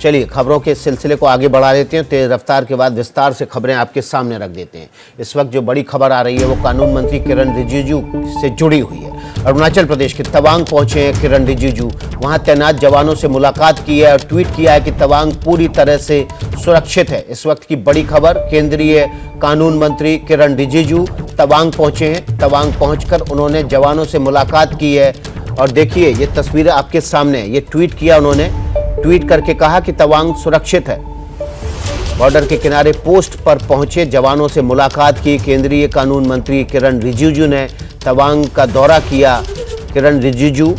चलिए खबरों के सिलसिले को आगे बढ़ा देते हैं। तेज रफ्तार के बाद विस्तार से खबरें आपके सामने रख देते हैं। इस वक्त जो बड़ी खबर आ रही है वो कानून मंत्री किरण रिजिजू से जुड़ी हुई है। अरुणाचल प्रदेश के तवांग पहुंचे हैं किरण रिजिजू, वहां तैनात जवानों से मुलाकात की है और ट्वीट किया है कि तवांग पूरी तरह से सुरक्षित है। इस वक्त की बड़ी खबर, केंद्रीय कानून मंत्री किरण रिजिजू तवांग पहुंचे हैं। तवांग पहुंचकर उन्होंने जवानों से मुलाकात की है और देखिए ये तस्वीरें आपके सामने, ये ट्वीट किया उन्होंने, ट्वीट करके कहा कि तवांग सुरक्षित है। बॉर्डर के किनारे पोस्ट पर पहुंचे जवानों से मुलाकात की। केंद्रीय कानून मंत्री किरण रिजिजू ने तवांग का दौरा किया। किरण रिजिजू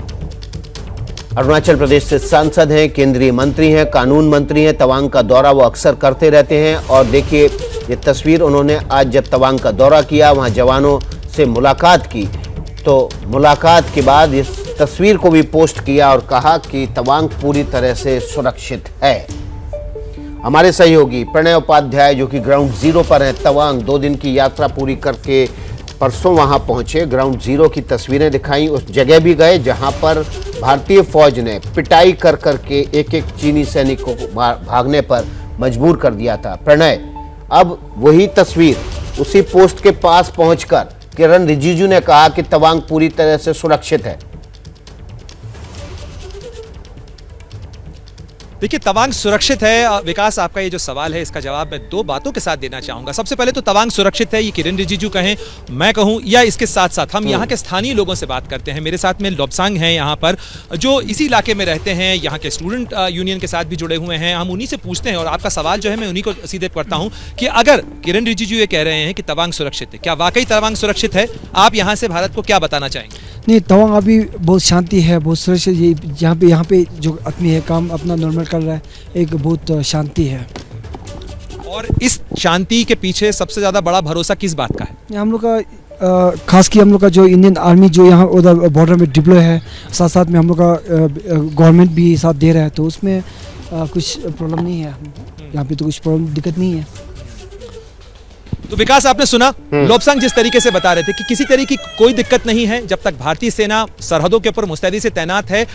अरुणाचल प्रदेश से सांसद हैं, केंद्रीय मंत्री हैं, कानून मंत्री हैं। तवांग का दौरा वो अक्सर करते रहते हैं और देखिए ये तस्वीर उन्होंने आज जब तवांग का दौरा किया, वहां जवानों से मुलाकात की, तो मुलाकात के बाद इस तस्वीर को भी पोस्ट किया और कहा कि तवांग पूरी तरह से सुरक्षित है। हमारे सहयोगी प्रणय उपाध्याय जो कि ग्राउंड जीरो पर हैं तवांग, 2 दिन की यात्रा पूरी करके परसों वहां पहुंचे, ग्राउंड जीरो की तस्वीरें दिखाई। उस जगह भी गए जहां पर भारतीय फौज ने पिटाई कर करके एक एक चीनी सैनिक को भागने पर मजबूर कर दिया था। प्रणय, अब वही तस्वीर उसी पोस्ट के पास पहुंचकर किरण रिजिजू ने कहा कि तवांग पूरी तरह से सुरक्षित है। देखिए, तवांग सुरक्षित है। विकास, आपका ये जो सवाल है इसका जवाब मैं 2 बातों के साथ देना चाहूंगा। सबसे पहले तो तवांग सुरक्षित है, ये किरण रिजिजू कहें, मैं कहूं, या इसके साथ साथ हम यहाँ के स्थानीय लोगों से बात करते हैं। मेरे साथ में लोब्सांग हैं यहाँ पर, जो इसी इलाके में रहते हैं, यहाँ के स्टूडेंट यूनियन के साथ भी जुड़े हुए हैं। हम उन्हीं से पूछते हैं और आपका सवाल जो है मैं उन्हीं को सीधे करता हूँ कि अगर किरण रिजिजू ये कह रहे हैं कि तवांग सुरक्षित है, क्या वाकई तवांग सुरक्षित है? आप यहाँ से भारत को क्या बताना चाहेंगे? नहीं, तवांग अभी बहुत शांति है, बहुत सुरक्षित। ये यहाँ पे जो आदमी है काम अपना नॉर्मल कर रहा है, एक बहुत शांति है। और इस शांति के पीछे सबसे ज्यादा बड़ा भरोसा किस बात का है? हम लोग का खास की हम लोग का जो इंडियन आर्मी जो यहाँ उधर बॉर्डर में डिप्लॉय है, साथ साथ में हम लोग का गवर्नमेंट भी साथ दे रहा है, तो उसमें कुछ प्रॉब्लम नहीं है। यहाँ पे तो कुछ प्रॉब्लम दिक्कत नहीं है। तो विकास, आपने सुना लोब्सांग जिस तरीके से बता रहे थे कि किसी तरीके की कोई दिक्कत नहीं है जब तक भारतीय सेना सरहदों के ऊपर मुस्तैदी से तैनात है।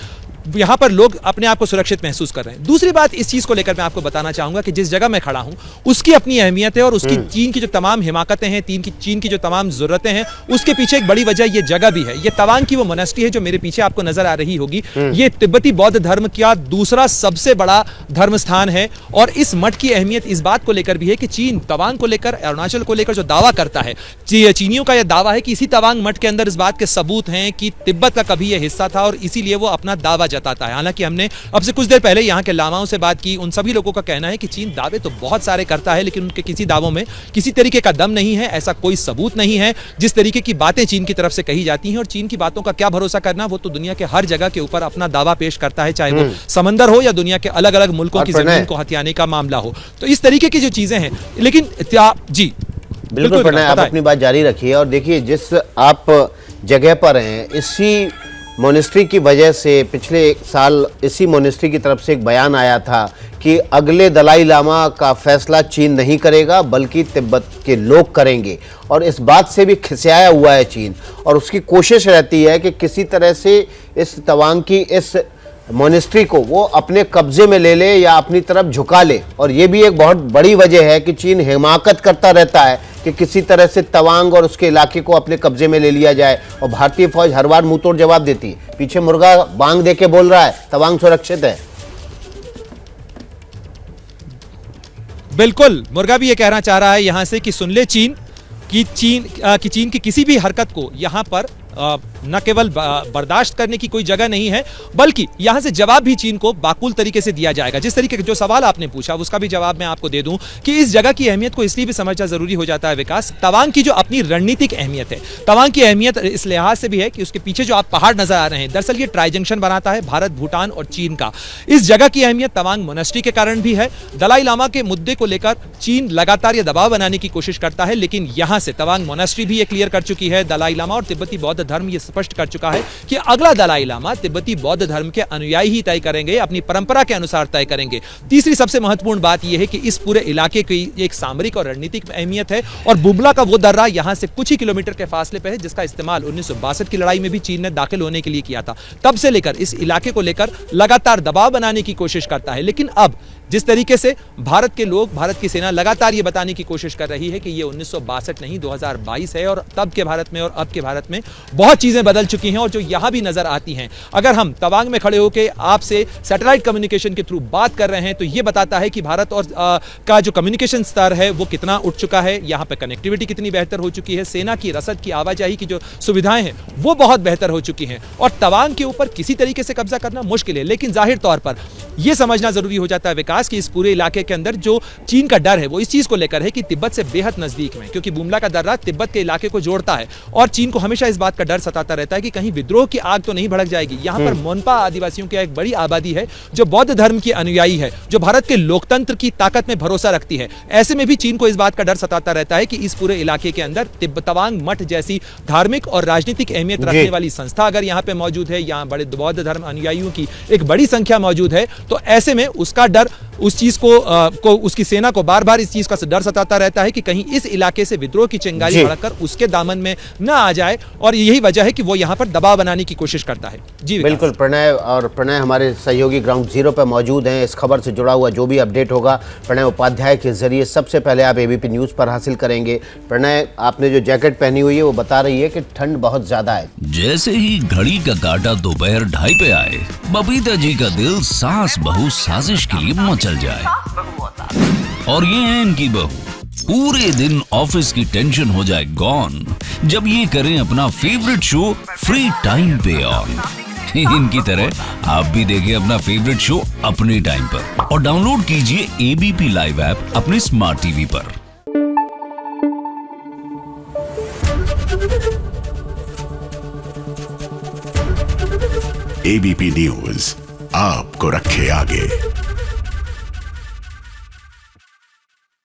यहाँ पर लोग अपने आप को सुरक्षित महसूस कर रहे हैं। दूसरी बात इस चीज को लेकर मैं आपको बताना चाहूंगा कि जिस जगह मैं खड़ा हूं उसकी अपनी अहमियत है और उसकी चीन की जो तमाम हिमाकतें हैं, चीन की जो तमाम जरूरतें हैं, उसके पीछे एक बड़ी वजह ये जगह भी है। ये तवांग की वो मोनेस्ट्री है जो मेरे पीछे आपको नजर आ रही होगी। ये तिब्बती बौद्ध धर्म का दूसरा सबसे बड़ा धर्म स्थान है और इस मठ की अहमियत इस बात को लेकर भी है कि चीन तवांग को लेकर, अरुणाचल को लेकर जो दावा करता है, चीनियों का यह दावा है कि इसी तवांग मठ के अंदर इस बात के सबूत हैं कि तिब्बत का कभी यह हिस्सा था और इसीलिए वो अपना दावा जताता है। हालांकि हमने अब से कुछ देर पहले यहाँ के लामाओं से बात की, उन सभी लोगों का कहना है कि चीन दावे तो बहुत सारे करता है लेकिन उनके किसी दावों में किसी तरीके का दम नहीं है, ऐसा कोई सबूत नहीं है। जिस तरीके की बातें चीन की तरफ से कही जाती हैं और चीन की बातों का क्या भरोसा करना, वो तो दुनिया के हर जगह के ऊपर अपना दावा पेश करता है, चाहे वो समंदर हो या दुनिया के अलग अलग मुल्कों की जमीन को हथियाने का मामला हो। तो इस तरीके की जो चीजें हैं, लेकिन जी बिल्कुल प्रणय, आप अपनी बात जारी रखिए। और देखिए, जिस आप जगह पर हैं, इसी मोनेस्ट्री की वजह से पिछले साल इसी मोनेस्ट्री की तरफ से एक बयान आया था कि अगले दलाई लामा का फैसला चीन नहीं करेगा बल्कि तिब्बत के लोग करेंगे। और इस बात से भी खिसियाया हुआ है चीन और उसकी कोशिश रहती है कि किसी तरह से इस तवांग की इस मोनेस्ट्री को वो अपने कब्जे में ले ले या अपनी तरफ झुका ले। और ये भी एक बहुत बड़ी वजह है कि चीन हिमाकत करता रहता है कि किसी तरह से तवांग और उसके इलाके को अपने कब्जे में ले लिया जाए और भारतीय फौज हर बार मुंहतोड़ जवाब देती है। पीछे मुर्गा बांग दे के बोल रहा है तवांग सुरक्षित है। बिल्कुल, मुर्गा भी ये कहना चाह रहा है यहां से कि सुन ले चीन की किसी भी हरकत को यहां पर न केवल बर्दाश्त करने की कोई जगह नहीं है बल्कि यहां से जवाब भी चीन को बाकुल तरीके से दिया जाएगा। जिस तरीके के जो सवाल आपने पूछा उसका भी जवाब मैं आपको दे दूं कि इस जगह की अहमियत को इसलिए भी समझना जरूरी हो जाता है विकास। तवांग की जो अपनी रणनीतिक अहमियत है, तवांग की अहमियत इस लिहाज से भी है कि उसके पीछे जो आप पहाड़ नजर आ रहे हैं, दरअसल ये ट्राई जंक्शन बनाता है भारत, भूटान और चीन का। इस जगह की अहमियत तवांग मोनेस्ट्री के कारण भी है। दलाई लामा के मुद्दे को लेकर चीन लगातार यह दबाव बनाने की कोशिश करता है, लेकिन यहां से तवांग मोनेस्ट्री भी ये क्लियर कर चुकी है, दलाई लामा और तिब्बती बौद्ध धर्म ये स्पष्ट कर चुका है कि अगला दलाई लामा तिब्बती बौद्ध धर्म के अनुयायी ही तय करेंगे, अपनी परंपरा के अनुसार तय करेंगे। तीसरी सबसे महत्वपूर्ण बात यह है कि इस पूरे इलाके की एक सामरिक और रणनीतिक अहमियत है और बुबला का वो दर्रा यहां से कुछ ही किलोमीटर के फासले पर है जिसका इस्तेमाल 1962 की लड़ाई में भी चीन ने दाखिल होने के लिए किया था। तब से लेकर इस इलाके को लेकर लगातार दबाव बनाने की कोशिश करता है। लेकिन अब जिस तरीके से भारत के लोग, भारत की सेना लगातार ये बताने की कोशिश कर रही है कि ये 1962 नहीं 2022 है और तब के भारत में और अब के भारत में बहुत चीजें बदल चुकी हैं और जो यहां भी नजर आती हैं। अगर हम तवांग में खड़े होकर आपसे सैटेलाइट कम्युनिकेशन के थ्रू बात कर रहे हैं तो ये बताता है कि भारत और का जो कम्युनिकेशन स्तर है वो कितना उठ चुका है, यहां पर कनेक्टिविटी कितनी बेहतर हो चुकी है, सेना की रसद की आवाजाही की जो सुविधाएं हैं वो बहुत बेहतर हो चुकी हैं और तवांग के ऊपर किसी तरीके से कब्जा करना मुश्किल है। लेकिन जाहिर तौर पर यह समझना जरूरी हो जाता है विकास की इस पूरे इलाके के अंदर जो चीन का डर है वो इस चीज को लेकर है कि तिब्बत से बेहद नजदीक में, क्योंकि बुमला का दर्रा तिब्बत के इलाके को जोड़ता है और चीन को हमेशा इस बात का डर सताता रहता है कि कहीं विद्रोह की आग तो नहीं भड़क जाएगी। यहां पर मोनपा आदिवासियों की एक बड़ी आबादी है जो बौद्ध धर्म की अनुयायी है, जो भारत के लोकतंत्र की ताकत में भरोसा रखती है। ऐसे में भी चीन को इस बात का डर सताता रहता है कि इस पूरे इलाके के अंदर तवांग मठ जैसी धार्मिक और राजनीतिक अहमियत रखने वाली संस्था अगर यहां पे मौजूद है, यहां बड़े बौद्ध धर्म अनुयायियों की एक बड़ी संख्या मौजूद है, तो ऐसे में उसका डर उस चीज को उसकी सेना को बार बार इस चीज का डर सताता रहता है कि कहीं इस इलाके से विद्रोह की चिंगारी भड़ककर उसके दामन में न आ जाए और यही वजह है कि वो यहां पर दबाव बनाने की कोशिश करता है। जी बिल्कुल। प्रणय हमारे सहयोगी ग्राउंड जीरो पर मौजूद हैं। इस खबर से जुड़ा हुआ जो भी अपडेट होगा प्रणय उपाध्याय के जरिए सबसे पहले आप एबीपी न्यूज पर हासिल करेंगे। प्रणय, आपने जो जैकेट पहनी हुई है वो बता रही है कि ठंड बहुत ज्यादा है। जैसे ही घड़ी का काटा दोपहर 2:30 पे आए, बबीता जी का दिल सास बहू साजिश के लिए मचल जाए। और ये है इनकी बहू, पूरे दिन ऑफिस की टेंशन हो जाए गॉन जब ये करें अपना फेवरेट शो फ्री टाइम पे ऑन। इनकी तरह आप भी देखें अपना फेवरेट शो अपने टाइम पर और डाउनलोड कीजिए एबीपी लाइव ऐप अपने स्मार्ट टीवी पर। एबीपी न्यूज आपको रखे आगे।